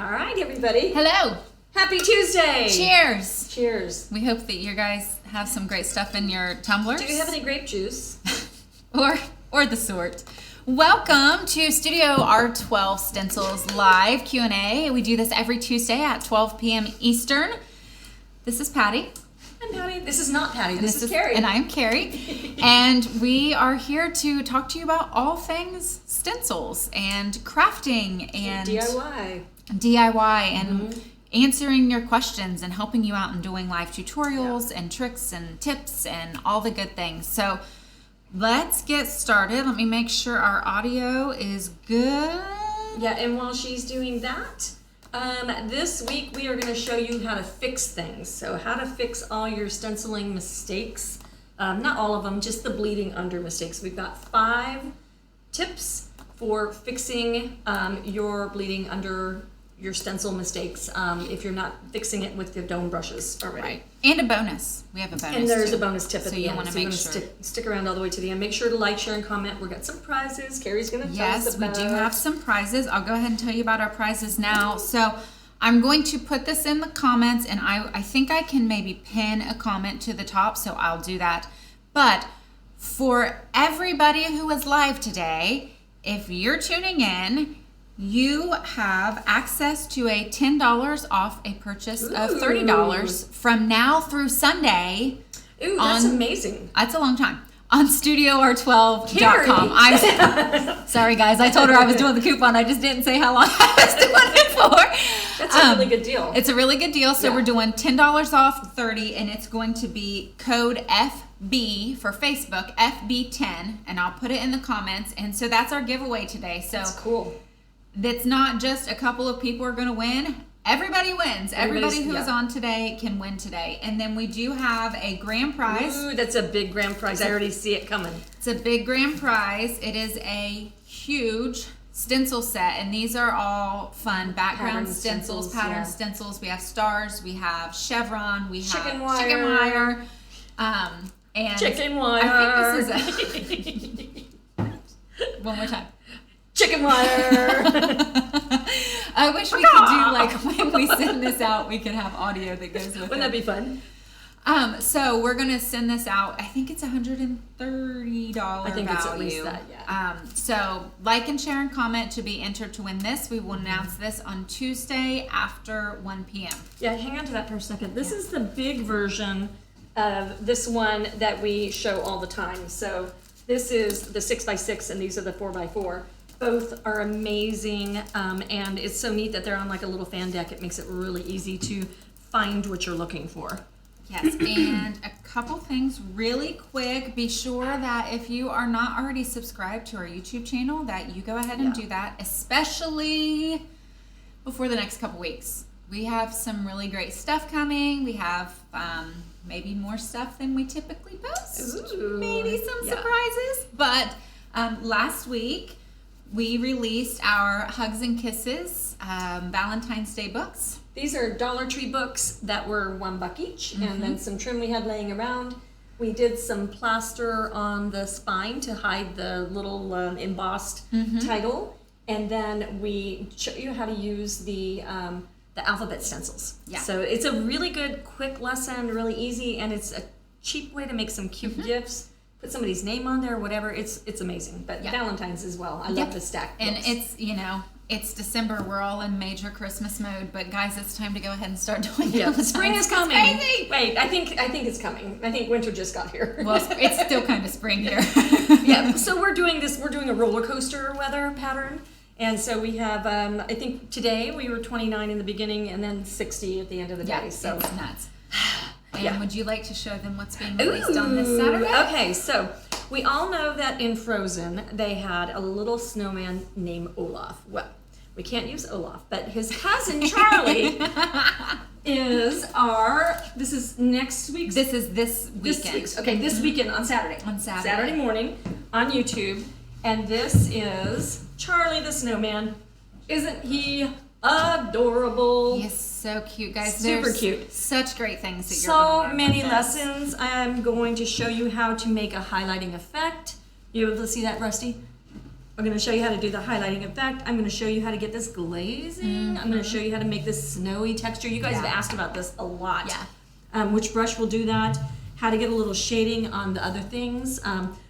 All right, everybody. Hello. Happy Tuesday. Cheers. Cheers. We hope that you guys have some great stuff in your tumblers. Do you have any grape juice? or the sort. Welcome to Studio R12 Stencils Live Q&A. We do this every Tuesday at 12 p.m. Eastern. This is Patty. I'm Patty. This is not Patty. This is Kari. And I am Kari. And we are here to talk to you about all things stencils and crafting and DIY and answering your questions and helping you out in doing live tutorials and tricks and tips and all the good things. So let's get started. Let me make sure our audio is good. Yeah, and while she's doing that, this week we are going to show you how to fix things. So how to fix all your stenciling mistakes. Not all of them, just the bleeding under mistakes. We've got 5 tips for fixing your bleeding under your stencil mistakes if you're not fixing it with the dome brushes already. Right. And a bonus. We have a bonus. And there's too. a bonus tip at the end. Want to so you make want to sure. stick around all the way to the end. Make sure to like, share, and comment. We've got some prizes. Kari's going to tell us about. Yes, we do have some prizes. I'll go ahead and tell you about our prizes now. So I'm going to put this in the comments, and I think I can maybe pin a comment to the top, so I'll do that. But for everybody who is live today, if you're tuning in, you have access to a $10 off a purchase of $30 from now through Sunday. Ooh, that's amazing. That's a long time. On StudioR12.com. I'm sorry, guys. I told her I was doing the coupon. I just didn't say how long I was doing it for. That's a really good deal. It's a really good deal. So we're doing $10 off $30, and it's going to be code FB for Facebook, FB10, and I'll put it in the comments. And so that's our giveaway today. So that's cool. That's not just a couple of people are going to win. Everybody wins. Everybody who is on today can win today. And then we do have a grand prize. Ooh, that's a big grand prize. I already see it coming. It's a big grand prize. It is a huge stencil set. And these are all fun background stencils, pattern stencils. We have stars. We have chevron. We have chicken wire. And chicken wire. I think this is a... One more time. Chicken wire. I wish we could do, like, when we send this out, we could have audio that goes with it. Wouldn't that be fun? So we're going to send this out. I think it's $130 I think value. It's at least that, yeah. So like and share and comment to be entered to win this. We will announce this on Tuesday after 1 p.m. Yeah, hang on to that for a second. This is the big version of this one that we show all the time. So this is the 6x6 and these are the 4x4. Both are amazing, and it's so neat that they're on like a little fan deck. It makes it really easy to find what you're looking for. Yes, and a couple things really quick. Be sure that if you are not already subscribed to our YouTube channel, that you go ahead and do that, especially before the next couple weeks. We have some really great stuff coming. We have maybe more stuff than we typically post. Ooh, maybe some surprises. But last week, we released our Hugs and Kisses Valentine's Day books. These are Dollar Tree books that were $1 each, and then some trim we had laying around. We did some plaster on the spine to hide the little embossed title, and then we show you how to use the alphabet stencils. Yeah. So it's a really good, quick lesson, really easy, and it's a cheap way to make some cute gifts. Put somebody's name on there, whatever. It's amazing. But Valentine's as well. I love the stack books. And it's, it's December. We're all in major Christmas mode. But guys, it's time to go ahead and start doing Valentine's. Spring is coming. It's crazy. Wait, I think it's coming. I think winter just got here. Well, it's still kind of spring here. Yeah. So we're doing a roller coaster weather pattern. And so we have, I think today we were 29 in the beginning and then 60 at the end of the day. So it's nuts. And would you like to show them what's being released on this Saturday? Okay, so we all know that in Frozen, they had a little snowman named Olaf. Well, we can't use Olaf, but his cousin Charlie this is next week's. This is this weekend. This weekend on Saturday. On Saturday. Saturday morning on YouTube. And this is Charlie the Snowman. Isn't he adorable? He is so cute, guys. Super cute. Such great things that you're going to learn. So many lessons. I'm going to show you how to make a highlighting effect. You able to see that, Rusty? I'm going to show you how to do the highlighting effect. I'm going to show you how to get this glazing. I'm going to show you how to make this snowy texture. You guys have asked about this a lot. Yeah. Which brush will do that, how to get a little shading on the other things.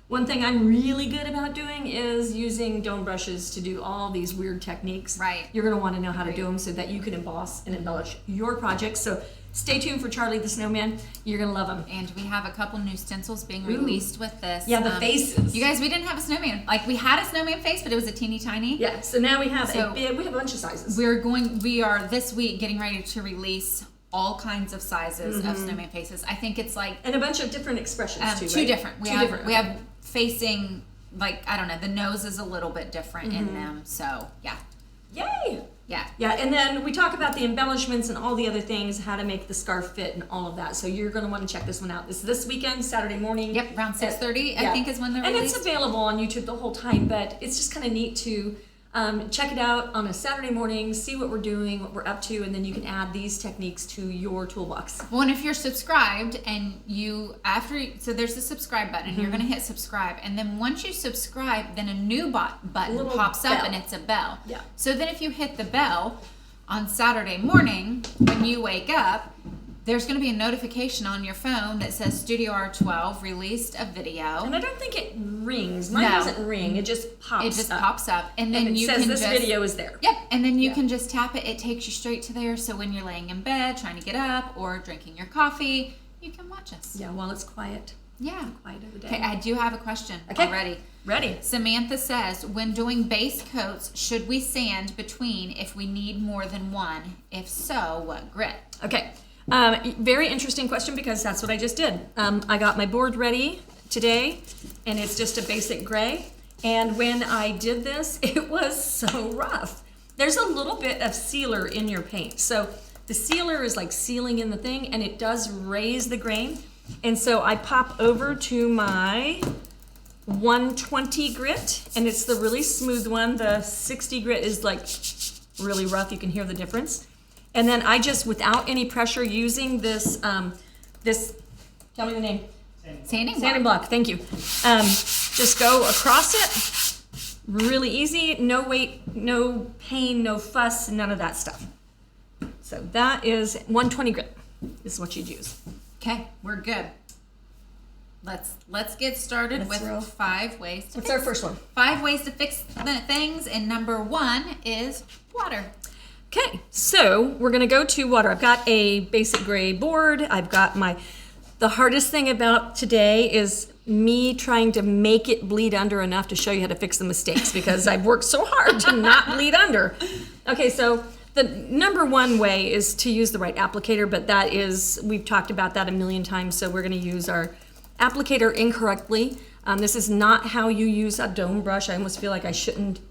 One thing I'm really good about doing is using dome brushes to do all these weird techniques. Right. You're going to want to know how to do them so that you can emboss and embellish your projects. So stay tuned for Charlie the Snowman. You're going to love them. And we have a couple new stencils being released with this. Yeah, the faces. You guys, we didn't have a snowman. Like, we had a snowman face, but it was a teeny tiny. Yeah, so now we have we have a bunch of sizes. We are this week getting ready to release all kinds of sizes of snowman faces. I think it's like... And a bunch of different expressions too, two right? different. We have facing, like, I don't know, the nose is a little bit different in them. So, yeah. Yay! Yeah. Yeah, and then we talk about the embellishments and all the other things, how to make the scarf fit and all of that. So you're going to want to check this one out. This weekend, Saturday morning. Yep, around 6:30, I think is when they're released. released. And it's available on YouTube the whole time, but it's just kind of neat to check it out on a Saturday morning, see what we're doing, what we're up to, and then you can add these techniques to your toolbox. Well, and if you're subscribed and so there's the subscribe button, you're going to hit subscribe, and then once you subscribe, then a new button pops up and it's a bell. Yeah. So then if you hit the bell on Saturday morning when you wake up, there's going to be a notification on your phone that says Studio R12 released a video. And I don't think it rings. Mine doesn't ring. It just pops up. It just pops up. And then it says this video is there. Yep. And then you can just tap it. It takes you straight to there. So when you're laying in bed, trying to get up, or drinking your coffee, you can watch us. Yeah, while it's quiet. Yeah. Quiet of the day. Okay, I do have a question already. Ready. Samantha says, when doing base coats, should we sand between if we need more than one? If so, what grit? Okay. Very interesting question because that's what I just did. I got my board ready today and it's just a basic gray. And when I did this, it was so rough. There's a little bit of sealer in your paint. So the sealer is like sealing in the thing and it does raise the grain. And so I pop over to my 120 grit and it's the really smooth one. The 60 grit is like really rough. You can hear the difference. And then I just, without any pressure, using this, tell me the name. Sanding block, thank you. Just go across it, really easy, no weight, no pain, no fuss, none of that stuff. So that is 120 grit, is what you'd use. Okay, we're good. Let's get started with 5 ways to What's our first one? 5 ways to fix things, and number 1 is water. Okay, so we're gonna go to water. I've got a basic gray board. I've got the hardest thing about today is me trying to make it bleed under enough to show you how to fix the mistakes because I've worked so hard to not bleed under. Okay, so the number 1 way is to use the right applicator, but we've talked about that a million times, so we're gonna use our applicator incorrectly. This is not how you use a dome brush. I almost feel like I shouldn't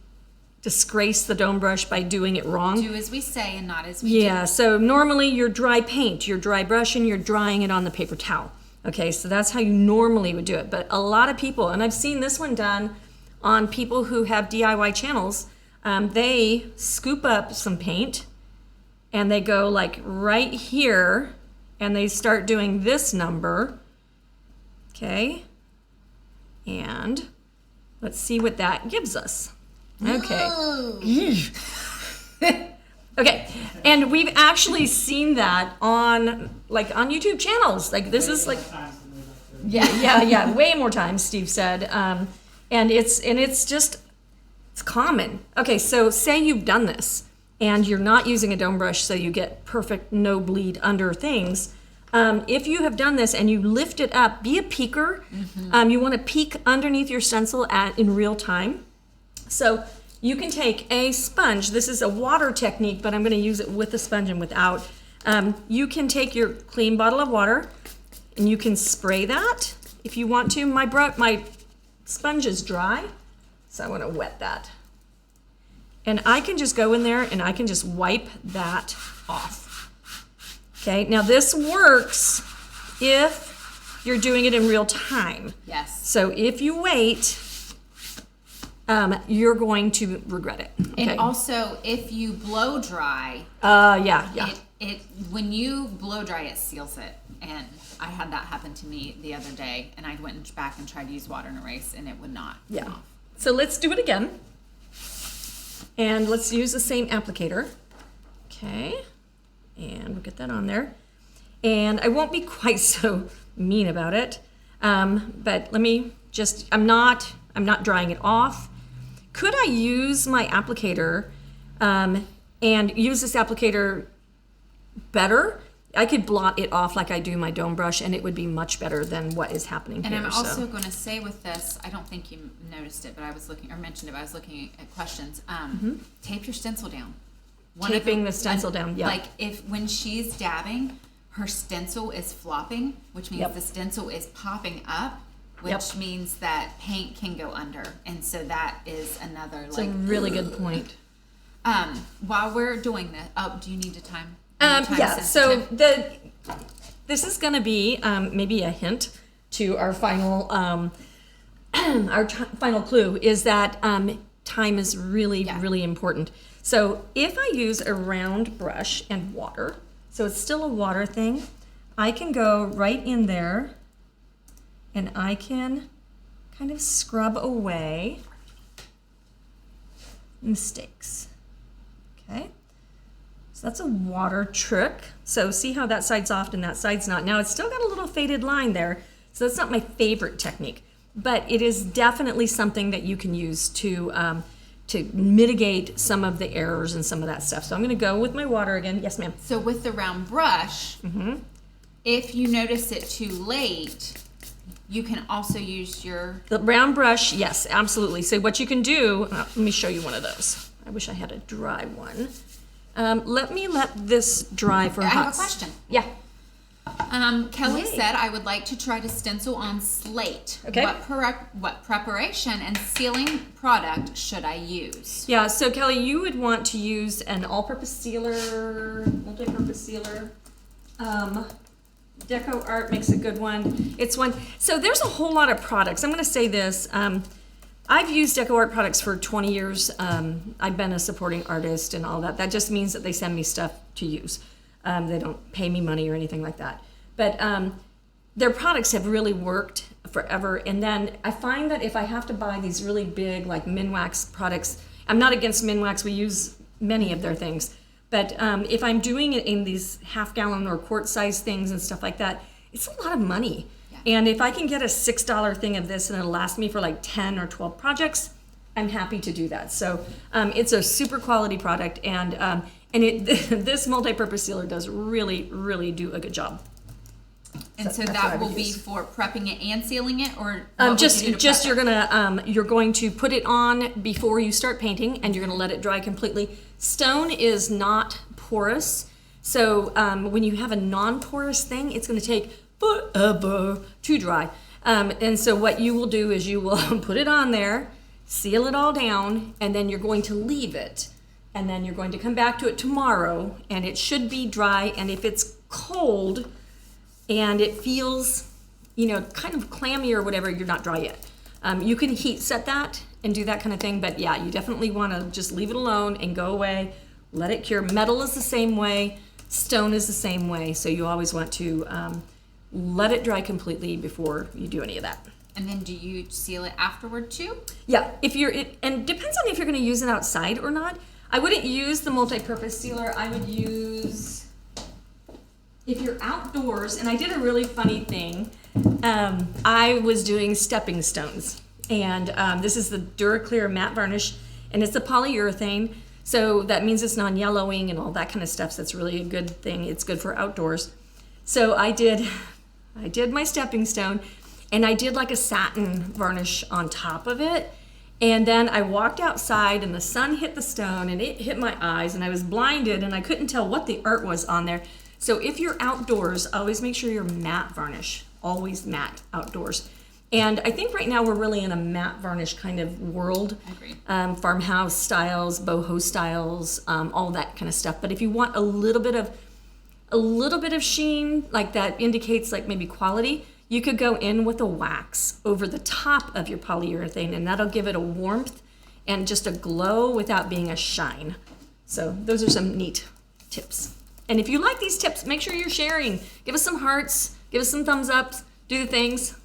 disgrace the dome brush by doing it wrong. Do as we say and not as we do. Yeah, so normally your dry paint, your dry brush, and you're drying it on the paper towel. Okay, so that's how you normally would do it. But a lot of people, and I've seen this one done on people who have DIY channels, they scoop up some paint and they go like right here and they start doing this number. Okay, and let's see what that gives us. Okay. Okay, and we've actually seen that on YouTube channels. Like this is like, yeah, way more times. Steve said, and it's common. Okay, so say you've done this and you're not using a dome brush, so you get perfect no bleed under things. If you have done this and you lift it up, be a peeker. You want to peek underneath your stencil in real time. So you can take a sponge. This is a water technique, but I'm going to use it with a sponge and without. You can take your clean bottle of water and you can spray that if you want to. My sponge is dry, so I want to wet that. And I can just go in there and I can just wipe that off. Okay, now this works if you're doing it in real time. Yes. So if you wait, you're going to regret it. Okay? And also, if you blow dry, when you blow dry, it seals it. And I had that happen to me the other day, and I went back and tried to use water and erase, and it would not come off. So let's do it again. And let's use the same applicator. Okay. And we'll get that on there. And I won't be quite so mean about it. But let me just, I'm not drying it off. Could I use my applicator and use this applicator better? I could blot it off like I do my dome brush, and it would be much better than what is happening here. And I'm also going to say with this, I don't think you noticed it, but I was looking, or mentioned it, but I was looking at questions. Tape your stencil down. Taping the stencil down, yeah. Like when she's dabbing, her stencil is flopping, which means the stencil is popping up, which means that paint can go under. And so that is another It's a really good point. While we're doing this, do you need to time? So this is going to be maybe a hint to our final final clue is that time is really important. So if I use a round brush and water, so it's still a water thing, I can go right in there and I can kind of scrub away mistakes. Okay. So that's a water trick. So see how that side's soft and that side's not. Now it's still got a little faded line there, so that's not my favorite technique, but it is definitely something that you can use to mitigate some of the errors and some of that stuff. So I'm going to go with my water again. Yes, ma'am. So with the round brush, if you notice it too late, you can also use the round brush. Yes, absolutely. So what you can do, let me show you one of those. I wish I had a dry one. Let this dry for I have a question. Yeah. Kelly said, I would like to try to stencil on slate. Okay. What preparation and sealing product should I use? Yeah, so Kelly, you would want to use an all-purpose sealer, multi-purpose sealer. Deco Art makes a good one. So there's a whole lot of products. I'm going to say this. I've used Deco Art products for 20 years. I've been a supporting artist and all that. That just means that they send me stuff to use. They don't pay me money or anything like that. But their products have really worked forever. And then I find that if I have to buy these really big, like Minwax products, I'm not against Minwax. We use many of their things. But if I'm doing it in these half-gallon or quart-sized things and stuff like that, it's a lot of money. And if I can get a $6 thing of this and it'll last me for like 10 or 12 projects, I'm happy to do that. So it's a super quality product, and this multi-purpose sealer does really do a good job. And so that will be for prepping it and sealing it, or you're going to put it on before you start painting, and you're going to let it dry completely. Stone is not porous, so when you have a non-porous thing, it's going to take forever to dry. And so what you will do is you will put it on there, seal it all down, and then you're going to leave it. And then you're going to come back to it tomorrow, and it should be dry. And if it's cold and it feels, kind of clammy or whatever, you're not dry yet. You can heat set that and do that kind of thing. But yeah, you definitely want to just leave it alone and go away. Let it cure. Metal is the same way. Stone is the same way. So you always want to let it dry completely before you do any of that. And then do you seal it afterward too? Yeah, and depends on if you're going to use it outside or not. I wouldn't use the multi-purpose sealer. I would use, if you're outdoors, and I did a really funny thing. I was doing stepping stones, and this is the DuraClear matte varnish, and it's a polyurethane, so that means it's non-yellowing and all that kind of stuff. So that's really a good thing. It's good for outdoors. So I did my stepping stone, and I did like a satin varnish on top of it. And then I walked outside and the sun hit the stone and it hit my eyes and I was blinded and I couldn't tell what the art was on there. So if you're outdoors, always make sure you're matte varnish, always matte outdoors. And I think right now we're really in a matte varnish kind of world. I agree. Farmhouse styles, boho styles, all that kind of stuff. But if you want a little bit of sheen, like that indicates like maybe quality, you could go in with a wax over the top of your polyurethane, and that'll give it a warmth and just a glow without being a shine. So those are some neat tips. And if you like these tips, make sure you're sharing. Give us some hearts, give us some thumbs ups, do the things.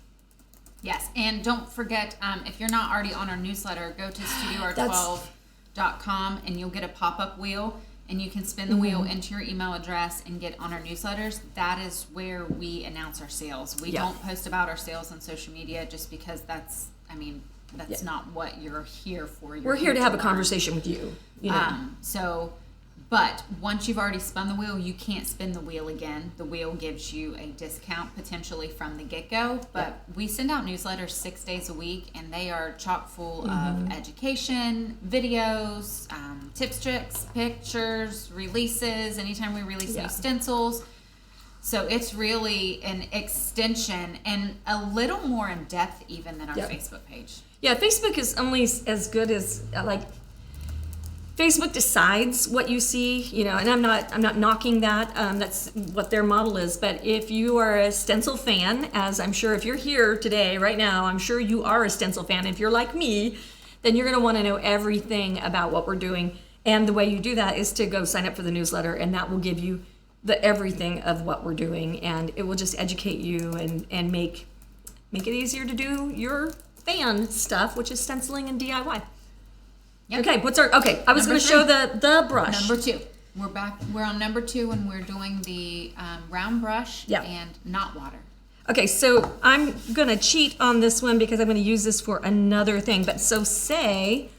Yes, and don't forget, if you're not already on our newsletter, go to studioart12.com and you'll get a pop-up wheel, and you can spin the wheel into your email address and get on our newsletters. That is where we announce our sales. We don't post about our sales on social media just because that's not what you're here for. We're here to have a conversation with you. You know? But once you've already spun the wheel, you can't spin the wheel again. The wheel gives you a discount potentially from the get-go. But we send out newsletters 6 days a week, and they are chock full of education, videos, tips, tricks, pictures, releases, anytime we release new stencils. So it's really an extension and a little more in depth even than our Facebook page. Yeah, Facebook is only as good as Facebook decides what you see, you know, and I'm not knocking that. That's what their model is. But if you are a stencil fan, as I'm sure if you're here today, right now, I'm sure you are a stencil fan. If you're like me, then you're going to want to know everything about what we're doing. And the way you do that is to go sign up for the newsletter, and that will give you the everything of what we're doing, and it will just educate you and make it easier to do your fan stuff, which is stenciling and DIY. Yep. Okay, I was going to show the brush. Number 2. We're back. We're on number 2, and we're doing the round brush and not water. Okay, so I'm going to cheat on this one because I'm going to use this for another thing. But so say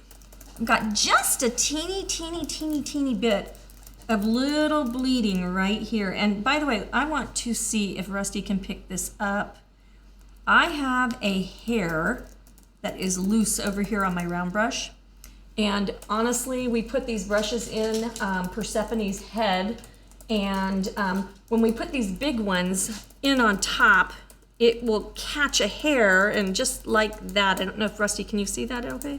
I've got just a teeny bit of little bleeding right here. And by the way, I want to see if Rusty can pick this up. I have a hair that is loose over here on my round brush. And honestly, we put these brushes in Persephone's head, and when we put these big ones in on top, it will catch a hair, and just like that. I don't know if Rusty, can you see that okay?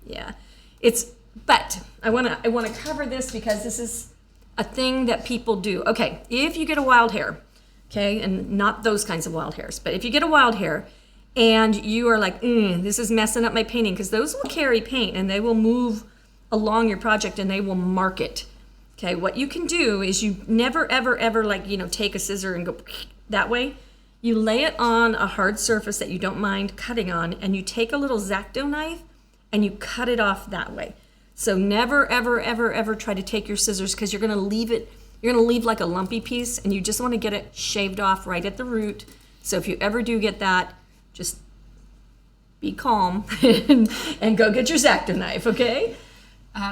Yeah, but I wanna cover this because this is a thing that people do. Okay, if you get a wild hair, okay, and not those kinds of wild hairs, but if you get a wild hair, and you are like, this is messing up my painting, because those will carry paint and they will move along your project and they will mark it. Okay, what you can do is you never, ever, ever take a scissor and go that way. You lay it on a hard surface that you don't mind cutting on, and you take a little X-Acto knife and you cut it off that way. So never, ever, ever, ever try to take your scissors, because you're going to leave like a lumpy piece, and you just want to get it shaved off right at the root. So if you ever do get that, just be calm and go get your X-Acto knife, okay?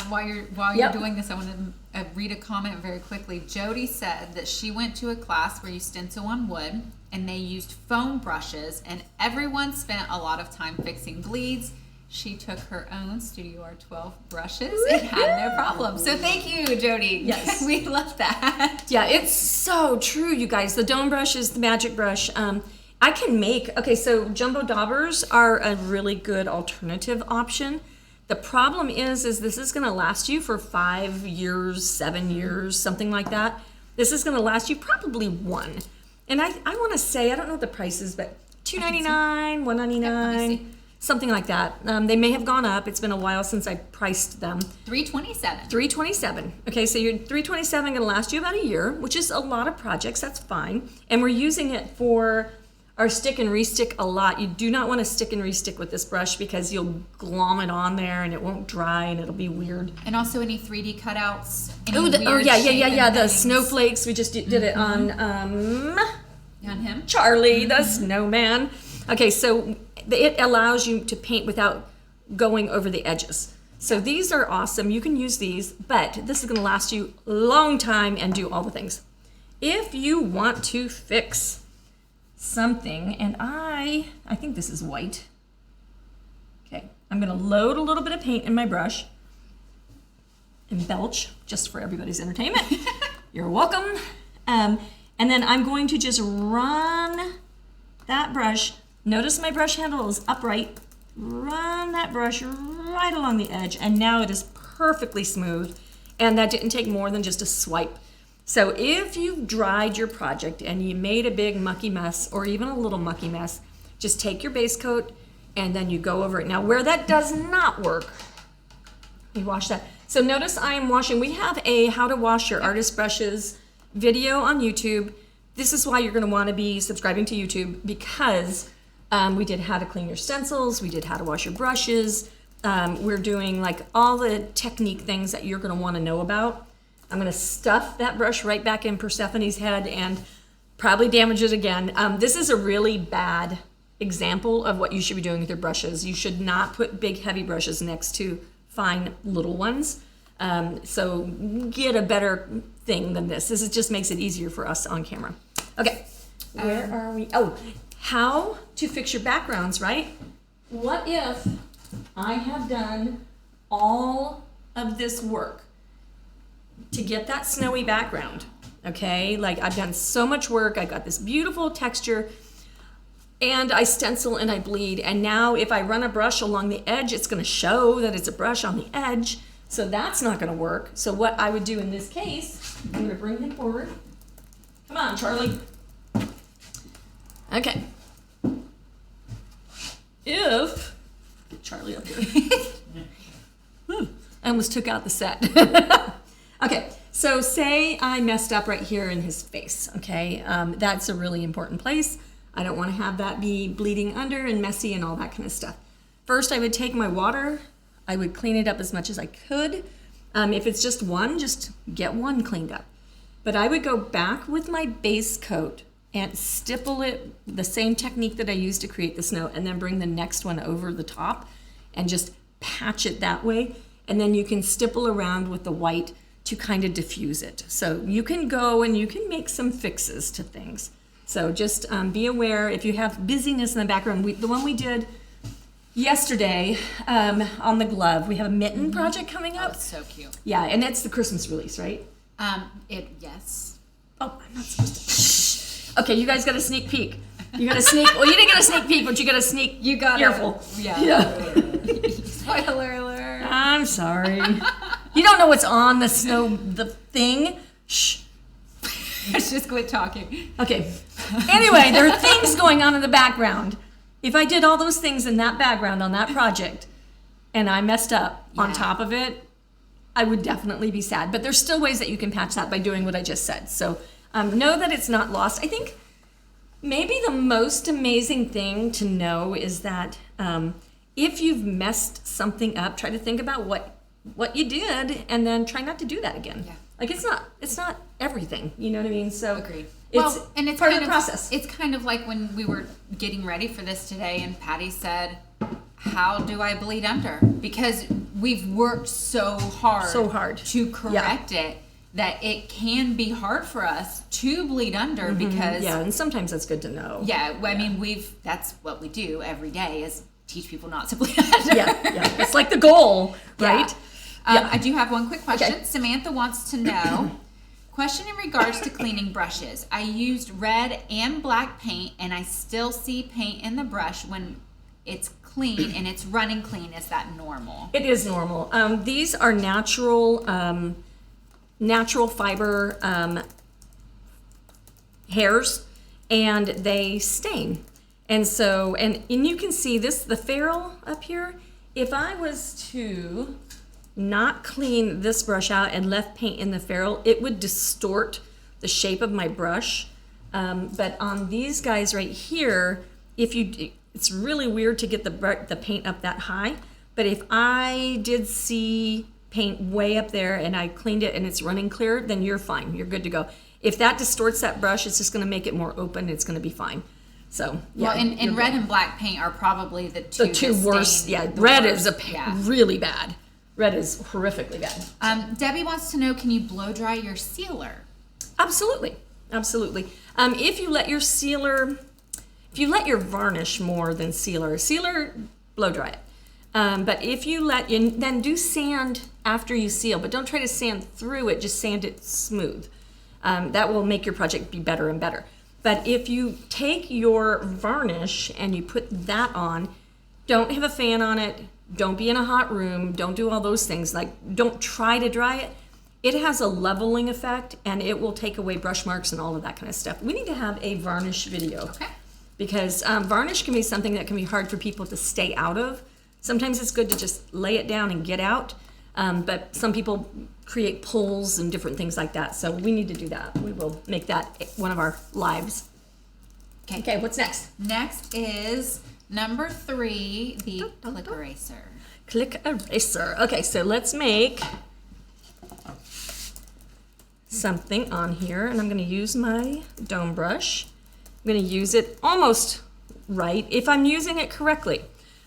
While you're doing this, I want to read a comment very quickly. Jody said that she went to a class where you stencil on wood, and they used foam brushes, and everyone spent a lot of time fixing bleeds. She took her own Studio R12 brushes and had no problem. So thank you, Jody. Yes. We love that. Yeah, it's so true, you guys. The dome brush is the magic brush. I can so jumbo daubers are a really good alternative option. The problem is this is going to last you for 5 years, 7 years, something like that. This is going to last you probably 1. And I want to say, I don't know what the price is, but $2.99, $1.99, something like that. They may have gone up. It's been a while since I priced them. $327. Okay, so your $327 going to last you about a year, which is a lot of projects. That's fine. And we're using it for our stick and restick a lot. You do not want to stick and restick with this brush, because you'll glom it on there and it won't dry and it'll be weird. And also any 3D cutouts. The snowflakes. We just did it on him, Charlie, the snowman. Okay, so it allows you to paint without going over the edges. So these are awesome. You can use these, but this is going to last you a long time and do all the things. If you want to fix something, and I think this is white. Okay, I'm gonna load a little bit of paint in my brush and belch just for everybody's entertainment. You're welcome. And then I'm going to just run that brush. Notice my brush handle is upright. Run that brush right along the edge, and now it is perfectly smooth, and that didn't take more than just a swipe. So if you've dried your project and you made a big mucky mess, or even a little mucky mess, just take your base coat and then you go over it. Now where that does not work, you wash that. So notice I am washing. We have a how to wash your artist brushes video on YouTube. this is why you're going to want to be subscribing to YouTube, because we did how to clean your stencils, we did how to wash your brushes. We're doing like all the technique things that you're going to want to know about. I'm going to stuff that brush right back in Persephone's head and probably damage it again. This is a really bad example of what you should be doing with your brushes. You should not put big heavy brushes next to fine little ones. So get a better thing than this. This just makes it easier for us on camera. Okay, where are we? Oh, how to fix your backgrounds, right? What if I have done all of this work to get that snowy background, okay? Like I've done so much work, I got this beautiful texture, and I stencil and I bleed, and now if I run a brush along the edge, it's gonna show that it's a brush on the edge, so that's not gonna work. So what I would do in this case, I'm gonna bring him forward. Come on, Charlie. Okay. If, get Charlie up here. I almost took out the set. Okay, so say I messed up right here in his face, okay? That's a really important place. I don't want to have that be bleeding under and messy and all that kind of stuff. First, I would take my water. I would clean it up as much as I could. If it's just one, just get one cleaned up. But I would go back with my base coat and stipple it the same technique that I used to create the snow, and then bring the next one over the top and just patch it that way. And then you can stipple around with the white to kind of diffuse it. So you can go and you can make some fixes to things. So just be aware if you have busyness in the background. The one we did yesterday on the glove, we have a mitten project coming up. Oh, it's so cute. Yeah, and that's the Christmas release, right? Yes. Oh, I'm not supposed to. Shh. Okay, you guys got a sneak peek. You got a sneak. Well, you didn't get a sneak peek, but you got a sneak. You got earful. Yeah. Spoiler alert. I'm sorry. You don't know what's on the thing. Shh. Let's just quit talking. Okay. Anyway, there are things going on in the background. If I did all those things in that background on that project and I messed up on top of it, I would definitely be sad. But there's still ways that you can patch that by doing what I just said. So know that it's not lost. I think maybe the most amazing thing to know is that if you've messed something up, try to think about what you did and then try not to do that again. Yeah. Like it's not everything, you know what I mean? So agreed. And it's part of the process. It's kind of like when we were getting ready for this today and Patty said, how do I bleed under? Because we've worked so hard to correct it that it can be hard for us to bleed under because and sometimes that's good to know. I mean that's what we do every day is teach people not to bleed under. It's like the goal, right? I do have one quick question. Okay. Samantha wants to know, question in regards to cleaning brushes. I used red and black paint and I still see paint in the brush when it's clean and it's running clean. Is that normal? It is normal. These are natural fiber hairs, and they stain. And so, and you can see this, the ferrule up here. If I was to not clean this brush out and left paint in the ferrule, it would distort the shape of my brush. But on these guys right here, it's really weird to get the paint up that high. But if I did see paint way up there and I cleaned it and it's running clear, then you're fine. You're good to go. If that distorts that brush, it's just going to make it more open. It's going to be fine. So well, and red and black paint are probably the two worst. Yeah, red is really bad. Red is horrifically bad. Debbie wants to know, can you blow dry your sealer? Absolutely. If you let your varnish more than sealer, blow dry it. But if you then do sand after you seal, but don't try to sand through it, just sand it smooth. That will make your project be better and better. But if you take your varnish and you put that on, don't have a fan on it, don't be in a hot room, don't do all those things. Like, don't try to dry it. It has a leveling effect and it will take away brush marks and all of that kind of stuff. We need to have a varnish video. Okay. Because varnish can be something that can be hard for people to stay out of. Sometimes it's good to just lay it down and get out. But some people create polls and different things like that. So we need to do that. We will make that one of our lives. Okay, what's next? Next is number 3, the clic eraser. Clic eraser. Okay, so let's make something on here, and I'm going to use my dome brush. I'm going to use it almost right. If I'm using it correctly,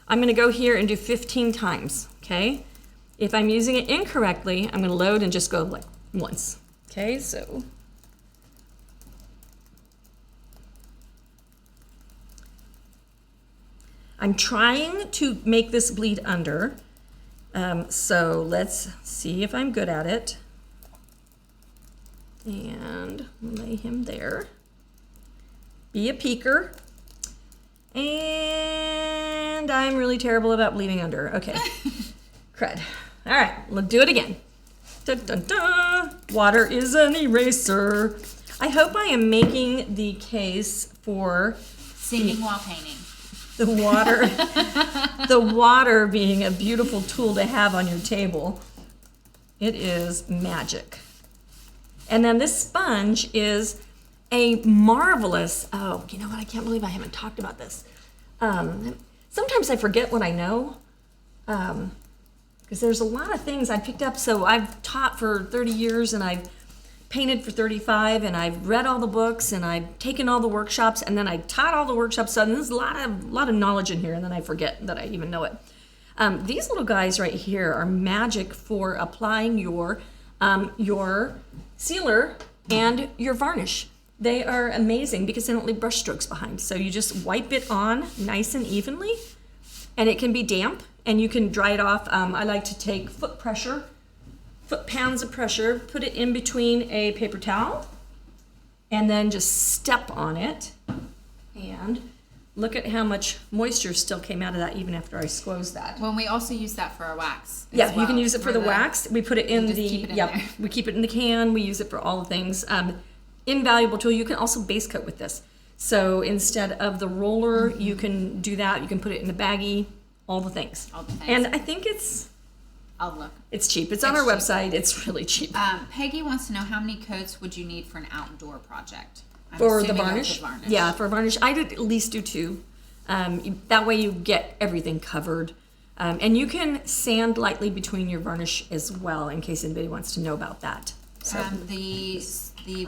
I'm going to go here and do 15 times, okay? If I'm using it incorrectly, I'm going to load and just go like once, okay? So I'm trying to make this bleed under, so let's see if I'm good at it. And lay him there. Be a peeker. And I'm really terrible about bleeding under. Okay, crud. All right, let's do it again. Dun, dun, dun. Water is an eraser. I hope I am making the case for Singing while painting. the water, the water being a beautiful tool to have on your table. It is magic. And then this sponge is a marvelous, oh, you know what, I can't believe I haven't talked about this. Sometimes I forget what I know, because there's a lot of things I picked up. So I've taught for 30 years, and I've painted for 35, and I've read all the books, and I've taken all the workshops, and then I taught all the workshops. So there's a lot of knowledge in here, and then I forget that I even know it. These little guys right here are magic for applying your sealer and your varnish. They are amazing because they don't leave brush strokes behind. So you just wipe it on nice and evenly, and it can be damp, and you can dry it off. I like to take foot pounds of pressure, put it in between a paper towel, and then just step on it. And look at how much moisture still came out of that even after I squoze that. Well, we also use that for our wax. Yeah, you can use it for the wax. We put it in there. We keep it in the can. We use it for all the things. Invaluable tool. You can also base coat with this. So instead of the roller, you can do that. You can put it in the baggie, all the things. And I think I'll look. It's cheap. It's on our website. It's really cheap. Peggy wants to know, how many coats would you need for an outdoor project? For the varnish? Yeah, for varnish, I'd at least do 2. That way you get everything covered. And you can sand lightly between your varnish as well, in case anybody wants to know about that. So the sponge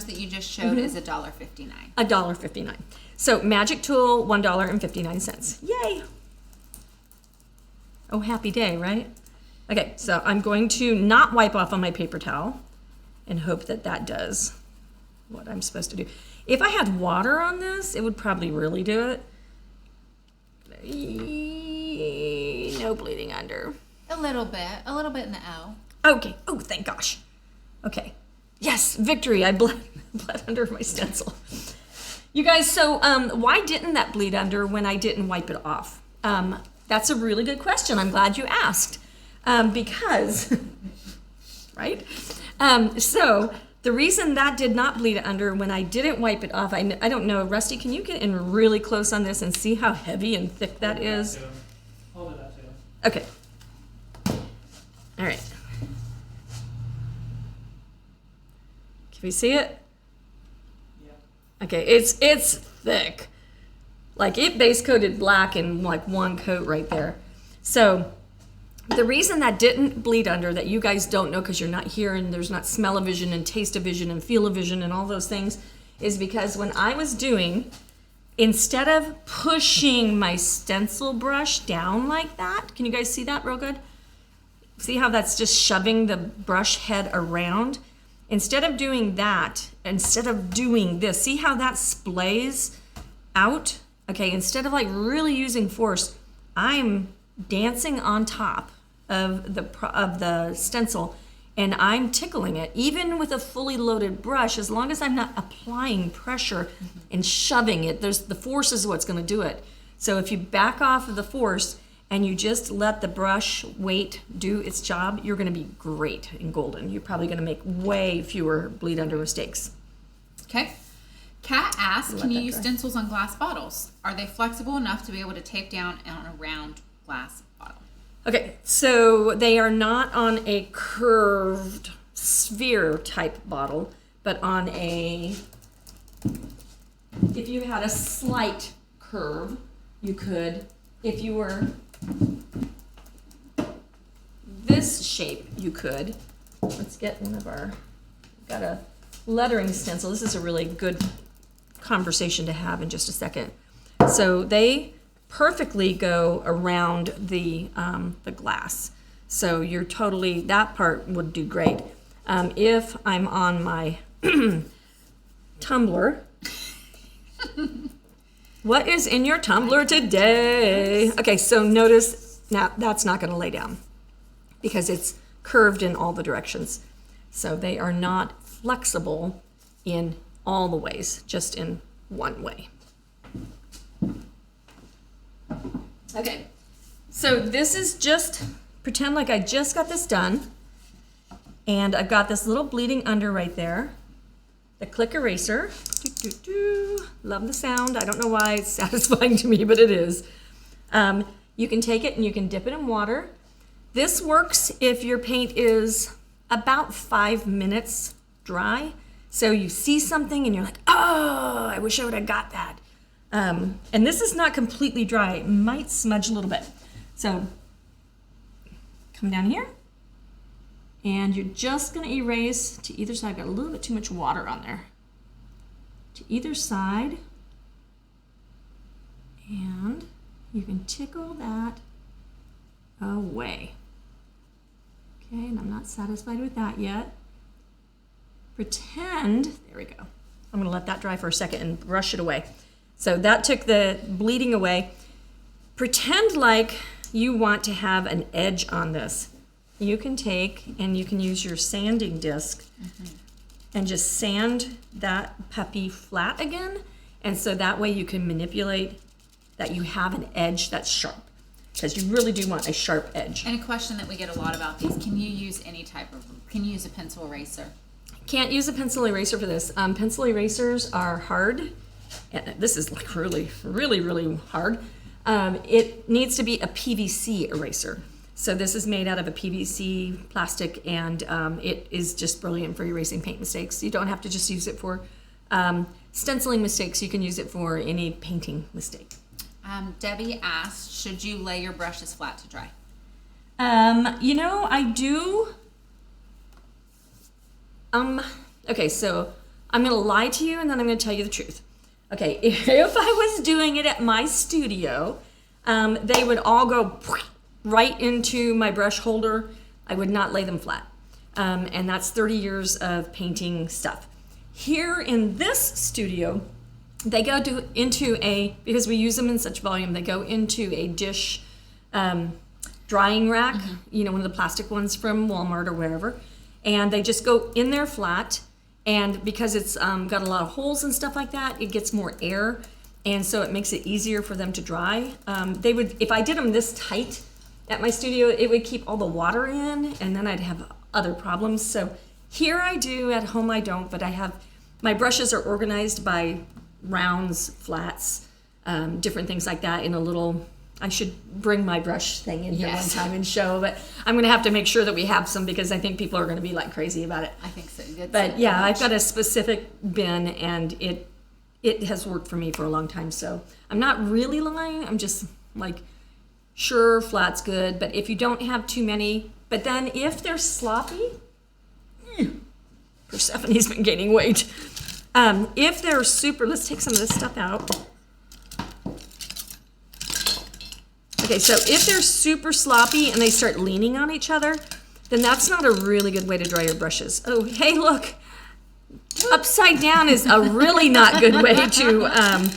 that you just showed is $1.59. $1.59. So magic tool, $1.59. Yay! Oh, happy day, right? Okay, so I'm going to not wipe off on my paper towel and hope that that does what I'm supposed to do. If I had water on this, it would probably really do it. No bleeding under. A little bit in the O. Okay, oh, thank gosh. Okay, yes, victory, I bled under my stencil. You guys, so why didn't that bleed under when I didn't wipe it off? That's a really good question. I'm glad you asked. Because, right? So the reason that did not bleed under when I didn't wipe it off, I don't know, Rusty, can you get in really close on this and see how heavy and thick that is? Hold it up to him. Okay. All right. Can we see it? Yeah. Okay, it's thick. Like, it base coated black in like one coat right there. So the reason that didn't bleed under, that you guys don't know because you're not here and there's not smell-o-vision and taste-o-vision and feel-o-vision and all those things, is because when I was doing, instead of pushing my stencil brush down like that, can you guys see that real good? See how that's just shoving the brush head around? Instead of doing that, instead of doing this, see how that splays out? Okay, instead of like really using force, I'm dancing on top of the stencil, and I'm tickling it. Even with a fully loaded brush, as long as I'm not applying pressure and shoving it, the force is what's going to do it. So if you back off of the force and you just let the brush weight do its job, you're going to be great in golden. You're probably going to make way fewer bleed under mistakes. Okay. Kat asks, can you use stencils on glass bottles? Are they flexible enough to be able to tape down on a round glass bottle? Okay, so they are not on a curved sphere type bottle, but on a, if you had a slight curve, you could, if you were this shape, you could. Let's get one of our, got a lettering stencil. This is a really good conversation to have in just a second. So they perfectly go around the glass. So you're totally, that part would do great. If I'm on my tumbler, what is in your tumbler today? Okay, so notice now that's not going to lay down because it's curved in all the directions. So they are not flexible in all the ways, just in one way. Okay, so this is just, pretend like I just got this done, and I've got this little bleeding under right there, the clic eraser. Doo, doo, doo. Love the sound. I don't know why it's satisfying to me, but it is. You can take it and you can dip it in water. This works if your paint is about 5 minutes dry. So you see something and you're like, oh, I wish I would have got that. And this is not completely dry. It might smudge a little bit. So come down here and you're just going to erase to either side. I've got a little bit too much water on there. To either side. And you can tickle that away. Okay, and I'm not satisfied with that yet. Pretend, there we go. I'm gonna let that dry for a second and brush it away. So that took the bleeding away. Pretend like you want to have an edge on this. You can take and you can use your sanding disc and just sand that puppy flat again. And so that way you can manipulate that you have an edge that's sharp. Because you really do want a sharp edge. And a question that we get a lot about these, can you use any type of, can you use a pencil eraser? Can't use a pencil eraser for this. Pencil erasers are hard. And this is like really, really, really hard. It needs to be a PVC eraser. So this is made out of a PVC plastic, and it is just brilliant for erasing paint mistakes. You don't have to just use it for stenciling mistakes. You can use it for any painting mistake. Debbie asked, should you lay your brushes flat to dry? You know, I do. Okay, so I'm going to lie to you and then I'm going to tell you the truth. Okay, if I was doing it at my studio, they would all go right into my brush holder. I would not lay them flat. And that's 30 years of painting stuff. Here in this studio, they go into a, because we use them in such volume, they go into a dish drying rack, you know, one of the plastic ones from Walmart or wherever. And they just go in there flat. And because it's got a lot of holes and stuff like that, it gets more air. And so it makes it easier for them to dry. They would, if I did them this tight at my studio, it would keep all the water in and then I'd have other problems. So here I do, at home I don't, but I have, my brushes are organized by rounds, flats, different things like that in a little, I should bring my brush thing in here one time and show, but I'm going to have to make sure that we have some because I think people are going to be like crazy about it. I think so. But yeah, I've got a specific bin and it has worked for me for a long time. So I'm not really lying. I'm just like, sure, flat's good, but if you don't have too many, but then if they're sloppy, Persephone's been gaining weight. If they're super, let's take some of this stuff out. Okay, so if they're super sloppy and they start leaning on each other, then that's not a really good way to dry your brushes. Oh, hey, look. Upside down is a really not good way to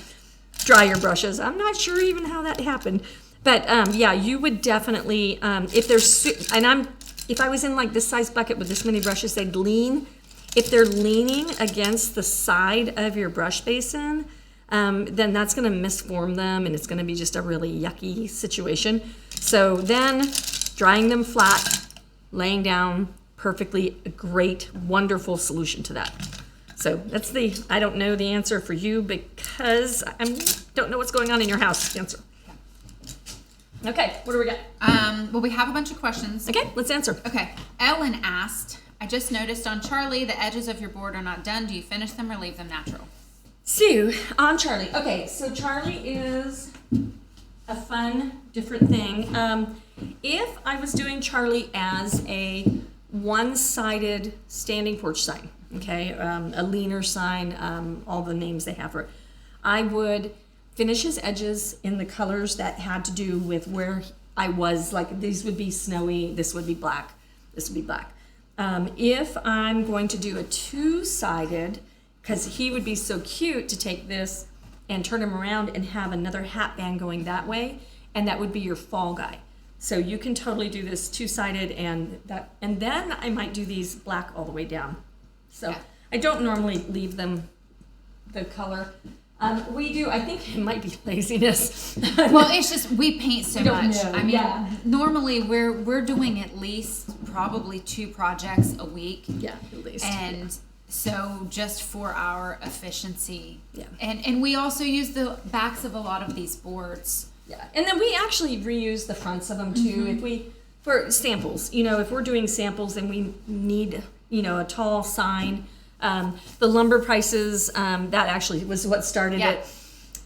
dry your brushes. I'm not sure even how that happened. But yeah, you would definitely, if there's, if I was in like this size bucket with this many brushes, they'd lean. If they're leaning against the side of your brush basin, then that's going to misform them and it's going to be just a really yucky situation. So then drying them flat, laying down perfectly, a great, wonderful solution to that. So that's the, I don't know the answer for you because I don't know what's going on in your house answer. Okay, what do we got? Well, we have a bunch of questions. Okay, let's answer. Okay. Ellen asked, I just noticed on Charlie the edges of your board are not done. Do you finish them or leave them natural? Sue, on Charlie. Okay, so Charlie is a fun, different thing. If I was doing Charlie as a one-sided standing porch sign, okay, a leaner sign, all the names they have for it, I would finish his edges in the colors that had to do with where I was, like these would be snowy, this would be black, this would be black. If I'm going to do a two-sided, because he would be so cute to take this and turn him around and have another hat band going that way, and that would be your fall guy. So you can totally do this two-sided and then I might do these black all the way down. So yeah. I don't normally leave them the color. We do, I think it might be laziness. Well, it's just, we paint so much. Know. I mean, yeah. Normally we're doing at least probably 2 projects a week. Yeah, at least. And so just for our efficiency. Yeah. And we also use the backs of a lot of these boards. Yeah. And then we actually reuse the fronts of them too. If for samples, if we're doing samples and we need, a tall sign, the lumber prices, that actually was what started it.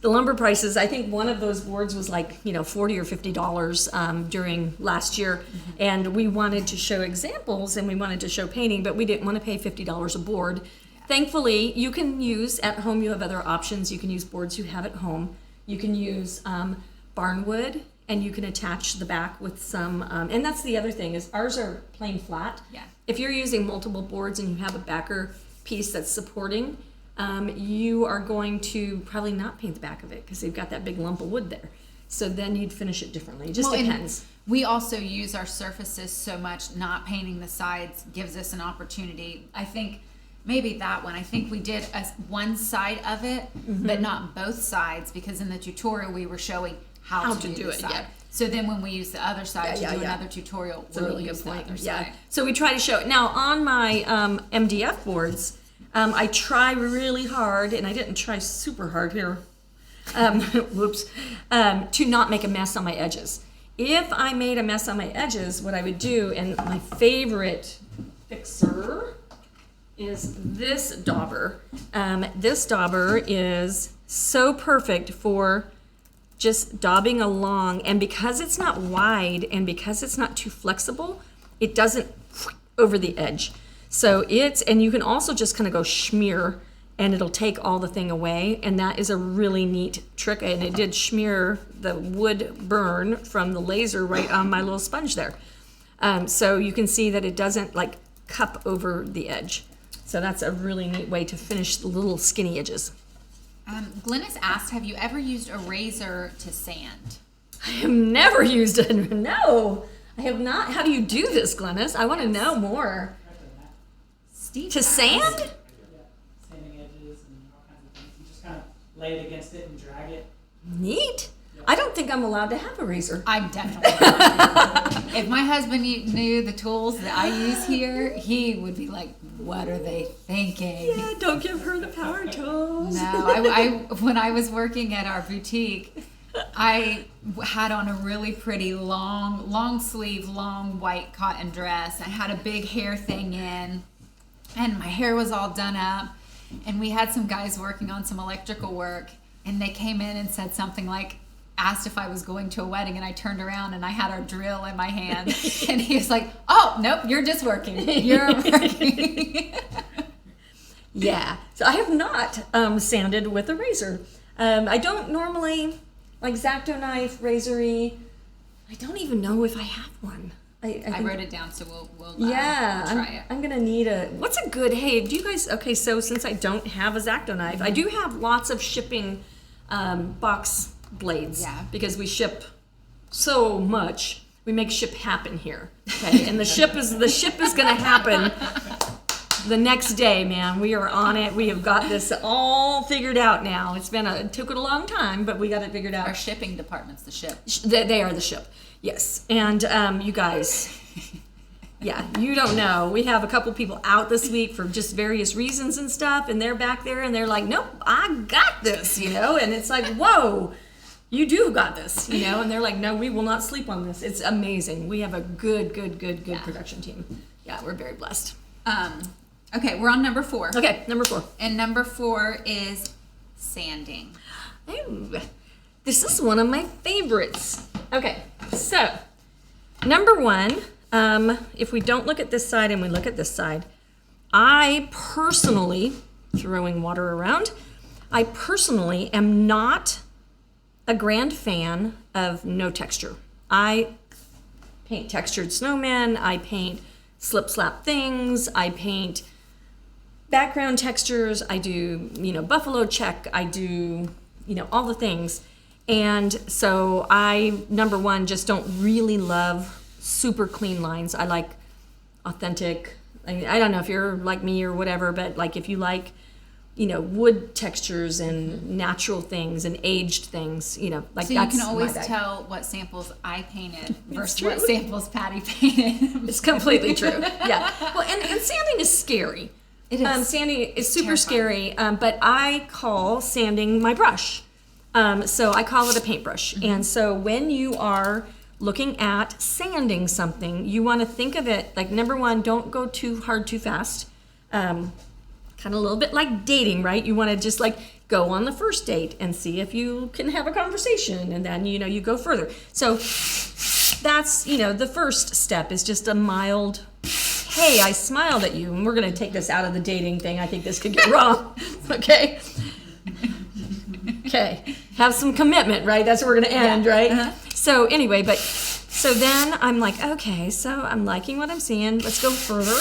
The lumber prices, I think one of those boards was like, $40 or $50 during last year. And we wanted to show examples and we wanted to show painting, but we didn't want to pay $50 a board. Thankfully, you can use, at home you have other options. You can use boards you have at home. You can use barnwood, and you can attach the back with some, and that's the other thing, is ours are plain flat. Yeah. If you're using multiple boards and you have a backer piece that's supporting, you are going to probably not paint the back of it because they've got that big lump of wood there. So then you'd finish it differently. It just depends. We also use our surfaces so much, not painting the sides gives us an opportunity. I think maybe that one. I think we did one side of it, but not both sides, because in the tutorial we were showing how to do it. Side. Yeah. So then when we use the other side to do another tutorial, we'll use the other side. So we try to show it. Now on my MDF boards, I try really hard, and I didn't try super hard here, to not make a mess on my edges. If I made a mess on my edges, what I would do, and my favorite fixer is this dauber. This dauber is so perfect for just daubing along, and because it's not wide and because it's not too flexible, it doesn't over the edge. So and you can also just kind of go smear and it'll take all the thing away, and that is a really neat trick, and it did smear the wood burn from the laser right on my little sponge there. So you can see that it doesn't like cup over the edge. So that's a really neat way to finish the little skinny edges. Glennis asked, have you ever used a razor to sand? I have never used it. No, I have not. How do you do this, Glennis? I want to know more. Steve to sand? Yeah, sanding edges and all kinds of things. You just kind of lay it against it and drag it. Neat. I don't think I'm allowed to have a razor. I'm definitely not. If my husband knew the tools that I use here, he would be like, what are they thinking? Yeah, don't give her the power tools. No, when I was working at our boutique, I had on a really pretty long sleeve, long white cotton dress. I had a big hair thing in, and my hair was all done up. And we had some guys working on some electrical work, and they came in and said something like, asked if I was going to a wedding, and I turned around and I had our drill in my hand, and he was like, oh, nope, you're just working. You're working. Yeah. So I have not sanded with a razor. I don't normally, like X-Acto knife, razory. I don't even know if I have one. I wrote it down, so we'll try it. I'm gonna need what's a good, do you guys, okay, so since I don't have a X-Acto knife, I do have lots of shipping box blades, because we ship so much. We make ship happen here, okay? And the ship is gonna happen the next day, man. We are on it. We have got this all figured out now. It took it a long time, but we got it figured out. Our shipping department's the ship. They are the ship, yes. And you guys, yeah, you don't know. We have a couple people out this week for just various reasons and stuff, and they're back there and they're like, nope, I got this, and it's like, whoa. you do got this, you know, and they're like, no, we will not sleep on this. It's amazing. We have a good production team. Yeah, we're very blessed. Okay, we're on number 4. Okay, number 4. And number 4 is sanding. Ooh, this is one of my favorites. Okay, so number 1, if we don't look at this side and we look at this side, I personally, throwing water around, I personally am not a grand fan of no texture. I paint textured snowmen, I paint slip slap things, I paint background textures, I do, buffalo check, I do, all the things. And so I, number 1, just don't really love super clean lines. I like authentic, I don't know if you're like me or whatever, but like if you like, wood textures and natural things and aged things, like so that's you can always my bag. tell what samples I painted versus what samples Patty painted. It's completely true. Yeah. Well, and sanding is scary. It is. Sanding is super terrifying. scary, but I call sanding my brush. So I call it a paintbrush. Mm-hmm. And so when you are looking at sanding something, you want to think of it like, number 1, don't go too hard, too fast. Kind of a little bit like dating, right? You want to just like go on the first date and see if you can have a conversation, and then you go further. So that's the first step is just a mild, hey, I smiled at you, and we're going to take this out of the dating thing. I think this could get wrong. Okay. Okay. Have some commitment, right? That's where we're going to end, right? Uh-huh. So anyway, so then I'm like, okay, so I'm liking what I'm seeing. Let's go further.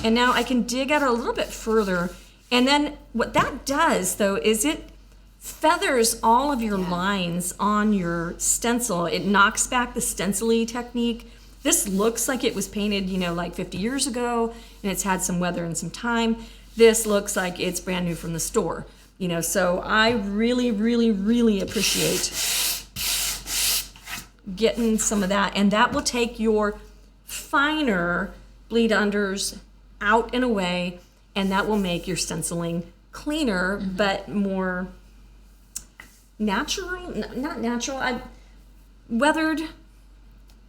And now I can dig out a little bit further. And then what that does, though, is it feathers all of your lines on your stencil. It knocks back the stenciling technique. This looks like it was painted, like 50 years ago, and it's had some weather and some time. This looks like it's brand new from the store. So I really, really, really appreciate getting some of that. And that will take your finer bleed unders out and away, and that will make your stenciling cleaner, but more natural, not natural, weathered,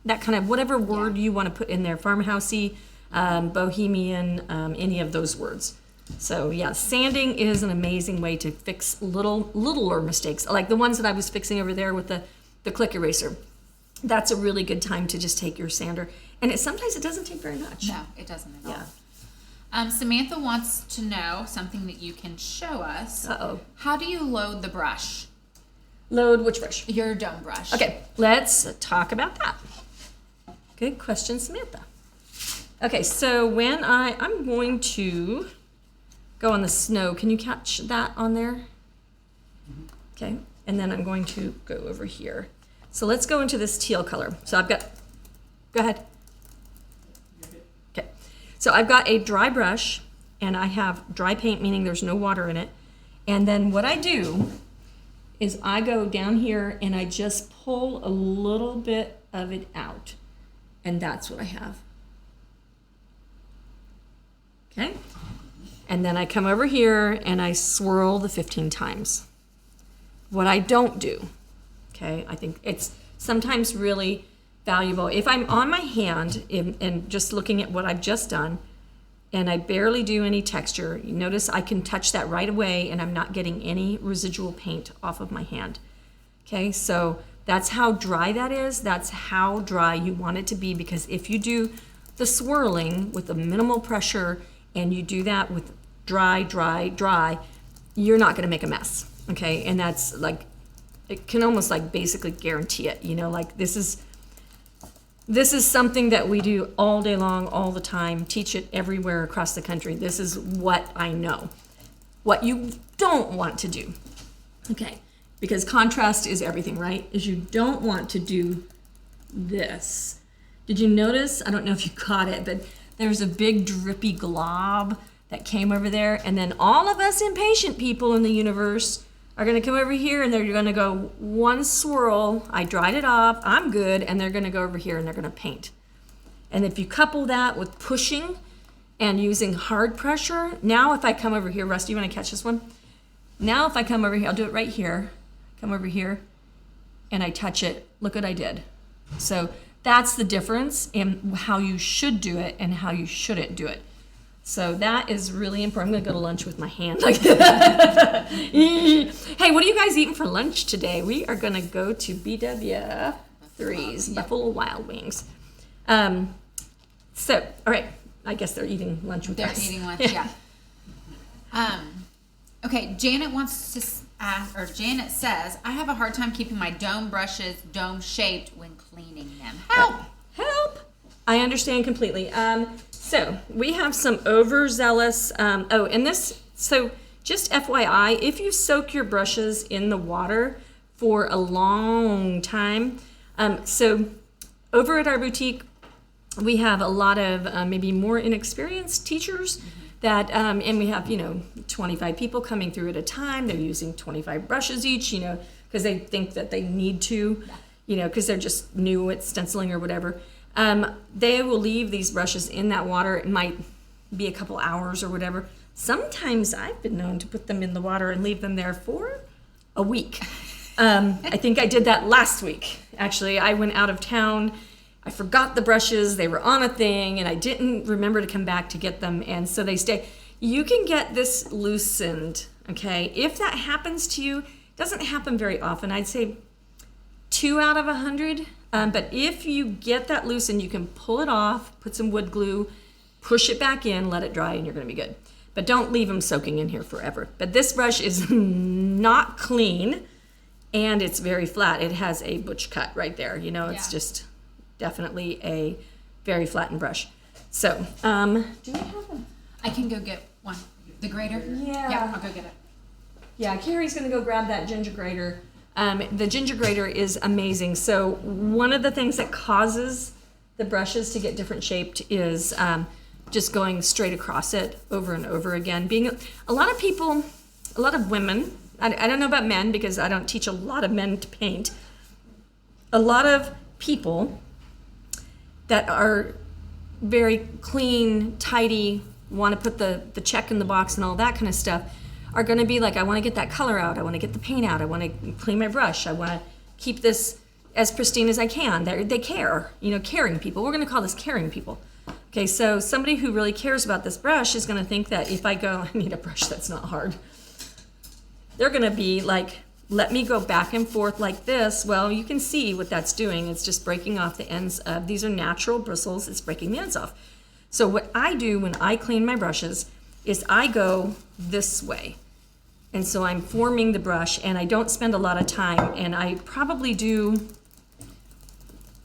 that kind of, whatever word you want to put in there, farmhousey, bohemian, any of those words. So yeah, sanding is an amazing way to fix littler mistakes, like the ones that I was fixing over there with the clic eraser. That's a really good time to just take your sander, and sometimes it doesn't take very much. No, it doesn't at all. Yeah. Samantha wants to know something that you can show us. Uh-oh. How do you load the brush? Load which brush? Your dome brush. Okay, let's talk about that. Good question, Samantha. Okay, so when I'm going to go on the snow, can you catch that on there? Okay, and then I'm going to go over here. So let's go into this teal color. So I've got, go ahead. Okay, so I've got a dry brush, and I have dry paint, meaning there's no water in it. And then what I do is I go down here and I just pull a little bit of it out. And that's what I have. Okay? And then I come over here and I swirl the 15 times. What I don't do, okay, I think it's sometimes really valuable. If I'm on my hand and just looking at what I've just done, and I barely do any texture, you notice I can touch that right away and I'm not getting any residual paint off of my hand. Okay, so that's how dry that is. That's how dry you want it to be, because if you do the swirling with the minimal pressure and you do that with dry, you're not gonna make a mess, okay? And that's like, it can almost like basically guarantee it, like this is something that we do all day long, all the time, teach it everywhere across the country. This is what I know. What you don't want to do, okay, because contrast is everything, right, is you don't want to do this. Did you notice, I don't know if you caught it, but there's a big drippy glob that came over there, and then all of us impatient people in the universe are gonna come over here and they're gonna go one swirl, I dried it off, I'm good, and they're gonna go over here and they're gonna paint. And if you couple that with pushing and using hard pressure, now if I come over here, Rusty, you wanna catch this one? Now if I come over here, I'll do it right here, come over here, and I touch it, look what I did. So that's the difference in how you should do it and how you shouldn't do it. So that is really important. I'm gonna go to lunch with my hand like that. Hey, what are you guys eating for lunch today? We are gonna go to BW3's, Buffalo Wild Wings. So, all right, I guess they're eating lunch with us. They're eating lunch, yeah. Okay, Janet wants to ask, or Janet says, I have a hard time keeping my dome brushes dome shaped when cleaning them. Help! Help! I understand completely. So we have some overzealous, so just FYI, if you soak your brushes in the water for a long time, so over at our boutique, we have a lot of maybe more inexperienced teachers that, and we have, 25 people coming through at a time. They're using 25 brushes each, because they think that they need to, because they're just new at stenciling or whatever. They will leave these brushes in that water. It might be a couple hours or whatever. Sometimes I've been known to put them in the water and leave them there for a week. I think I did that last week. Actually, I went out of town. I forgot the brushes. They were on a thing, and I didn't remember to come back to get them, and so they stay. You can get this loosened, okay? If that happens to you, it doesn't happen very often. I'd say 2 out of 100. But if you get that loosened, you can pull it off, put some wood glue, push it back in, let it dry, and you're going to be good. But don't leave them soaking in here forever. But this brush is not clean, and it's very flat. It has a butch cut right there. It's just definitely a very flattened brush. So, do we have a... I can go get one. The grater? Yeah. I'll go get it. Yeah, Kari's going to go grab that ginger grater. The ginger grater is amazing. So one of the things that causes the brushes to get different shaped is just going straight across it over and over again. Being a lot of women, I don't know about men because I don't teach a lot of men to paint. A lot of people that are very clean, tidy, want to put the check in the box and all that kind of stuff are going to be like, I want to get that color out. I want to get the paint out. I want to clean my brush. I want to keep this as pristine as I can. They care, caring people. We're going to call this caring people. Okay, so somebody who really cares about this brush is going to think that if I go, I need a brush that's not hard. They're going to be like, let me go back and forth like this. Well, you can see what that's doing. It's just breaking off the ends of, these are natural bristles. It's breaking the ends off. So what I do when I clean my brushes is I go this way. And so I'm forming the brush, and I don't spend a lot of time, and I probably do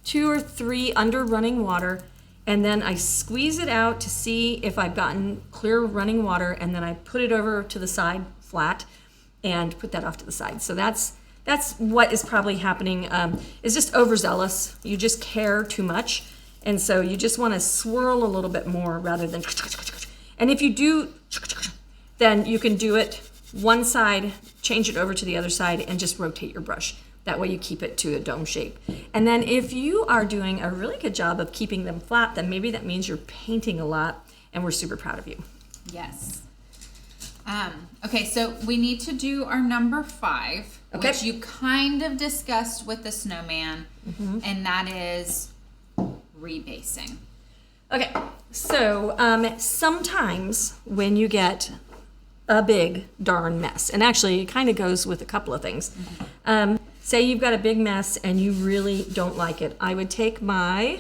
2 or 3 under running water, and then I squeeze it out to see if I've gotten clear running water, and then I put it over to the side flat and put that off to the side. So that's what is probably happening, is just overzealous. You just care too much, and so you just want to swirl a little bit more rather than, and if you do, then you can do it one side, change it over to the other side, and just rotate your brush. That way you keep it to a dome shape. And then if you are doing a really good job of keeping them flat, then maybe that means you're painting a lot, and we're super proud of you. Yes. Okay, so we need to do our number 5, which you kind of discussed with the snowman, and that is rebasing. Okay, so sometimes when you get a big darn mess, and actually it kind of goes with a couple of things. Say you've got a big mess and you really don't like it. I would take my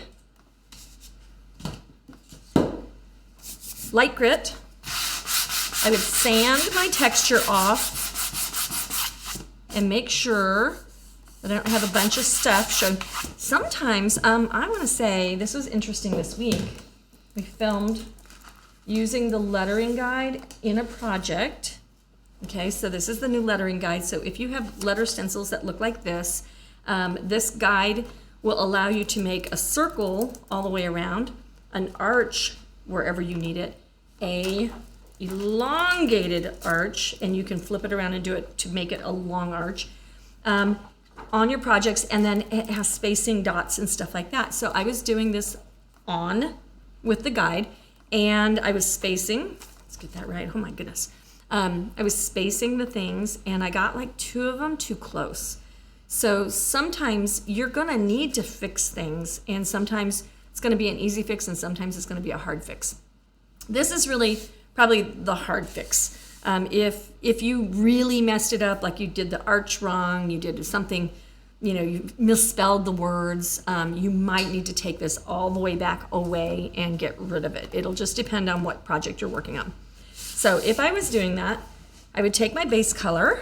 light grit. I would sand my texture off and make sure that I don't have a bunch of stuff showing. Sometimes, I want to say, this was interesting this week. We filmed using the lettering guide in a project. Okay, so this is the new lettering guide. So if you have letter stencils that look like this, this guide will allow you to make a circle all the way around, an arch wherever you need it, a elongated arch, and you can flip it around and do it to make it a long arch on your projects, and then it has spacing dots and stuff like that. So I was doing this on with the guide, and I was spacing, let's get that right, oh my goodness. I was spacing the things, and I got like 2 of them too close. So sometimes you're gonna need to fix things, and sometimes it's gonna be an easy fix, and sometimes it's gonna be a hard fix. This is really probably the hard fix. If you really messed it up, like you did the arch wrong, you did something, you misspelled the words, you might need to take this all the way back away and get rid of it. It'll just depend on what project you're working on. So if I was doing that, I would take my base color,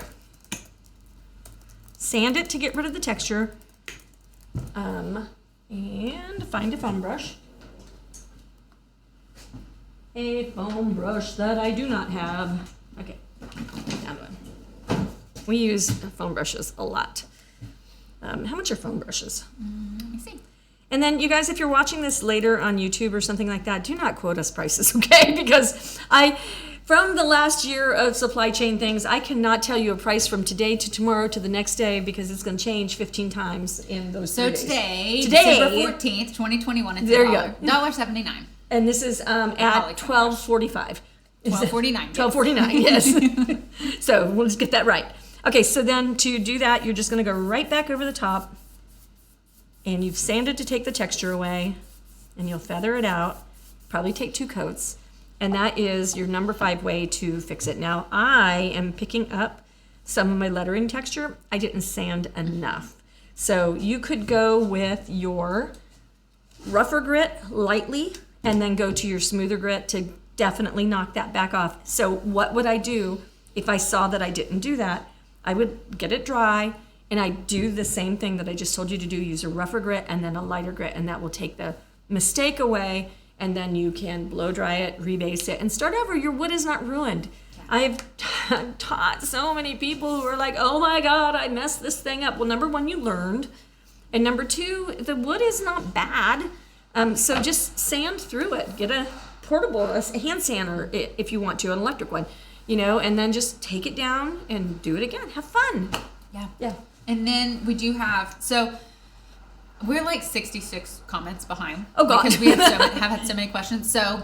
sand it to get rid of the texture, and find a foam brush. A foam brush that I do not have. Okay, down one. We use foam brushes a lot. How much are foam brushes? Let me see. And then you guys, if you're watching this later on YouTube or something like that, do not quote us prices, okay? Because from the last year of supply chain things, I cannot tell you a price from today to tomorrow to the next day because it's going to change 15 times in those 3 days. Today, December 14th, 2021, it's there you go. $1.79. And this is at 12:45. $12.49. $12.49, yes. So we'll just get that right. Okay, so then to do that, you're just going to go right back over the top, and you've sanded to take the texture away, and you'll feather it out, probably take 2 coats, and that is your number 5 way to fix it. Now, I am picking up some of my lettering texture. I didn't sand enough. So you could go with your rougher grit lightly, and then go to your smoother grit to definitely knock that back off. So what would I do if I saw that I didn't do that? I would get it dry, and I do the same thing that I just told you to do. Use a rougher grit and then a lighter grit, and that will take the mistake away, and then you can blow dry it, rebase it, and start over. Your wood is not ruined. I've taught so many people who are like, oh my God, I messed this thing up. Well, number 1, you learned. And number 2, the wood is not bad. So just sand through it. Get a portable, a hand sander if you want to, an electric one, and then just take it down and do it again. Have fun. Yeah. And then we do have, so we're like 66 comments behind. Oh God. Because we have had so many questions. So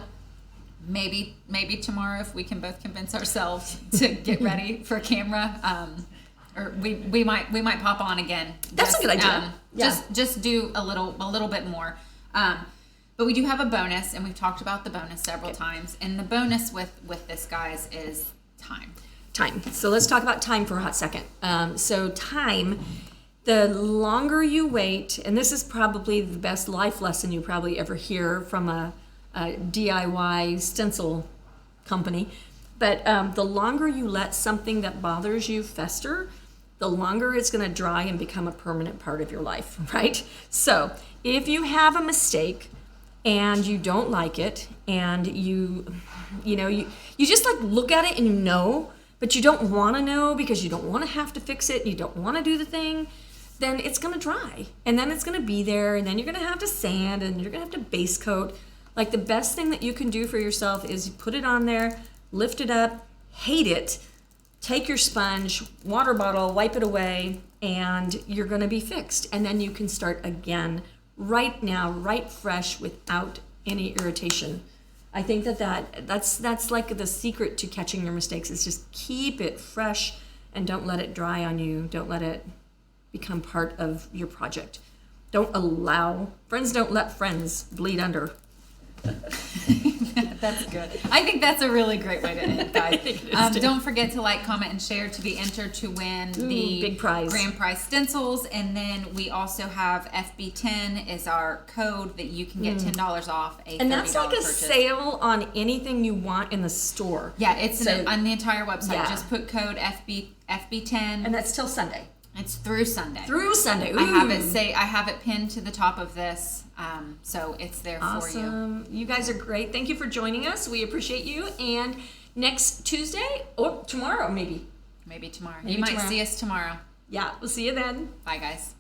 maybe tomorrow, if we can both convince ourselves to get ready for camera, or we might pop on again. That's a good idea. Just do a little bit more. But we do have a bonus, and we've talked about the bonus several times. And the bonus with this, guys, is time. Time. So let's talk about time for a hot second. So time, the longer you wait, and this is probably the best life lesson you probably ever hear from a DIY stencil company, but the longer you let something that bothers you fester, the longer it's going to dry and become a permanent part of your life, right? So if you have a mistake and you don't like it, and you just like look at it and but you don't want to know because you don't want to have to fix it, you don't want to do the thing, then it's going to dry, and then it's going to be there, and then you're going to have to sand, and you're going to have to base coat. Like, the best thing that you can do for yourself is you put it on there, lift it up, hate it, take your sponge, water bottle, wipe it away, and you're going to be fixed. And then you can start again right now, right fresh, without any irritation. I think that's like the secret to catching your mistakes, is just keep it fresh and don't let it dry on you. Don't let it become part of your project. Friends don't let friends bleed under. That's good. I think that's a really great way to end, guys. I think it is too. Don't forget to like, comment, and share to be entered to win the big prize, grand prize stencils. And then we also have FB10 is our code that you can get $10 off a $30 and that's like a purchase. Sale on anything you want in the store. Yeah, it's on the entire website. Yeah. Just put code FB10, and that's till Sunday. It's through Sunday. Ooh. I have it pinned to the top of this, so it's there for you. Awesome. You guys are great. Thank you for joining us. We appreciate you. And next Tuesday or tomorrow, maybe. Maybe tomorrow. Maybe you might tomorrow. see us tomorrow. Yeah, we'll see you then. Bye, guys.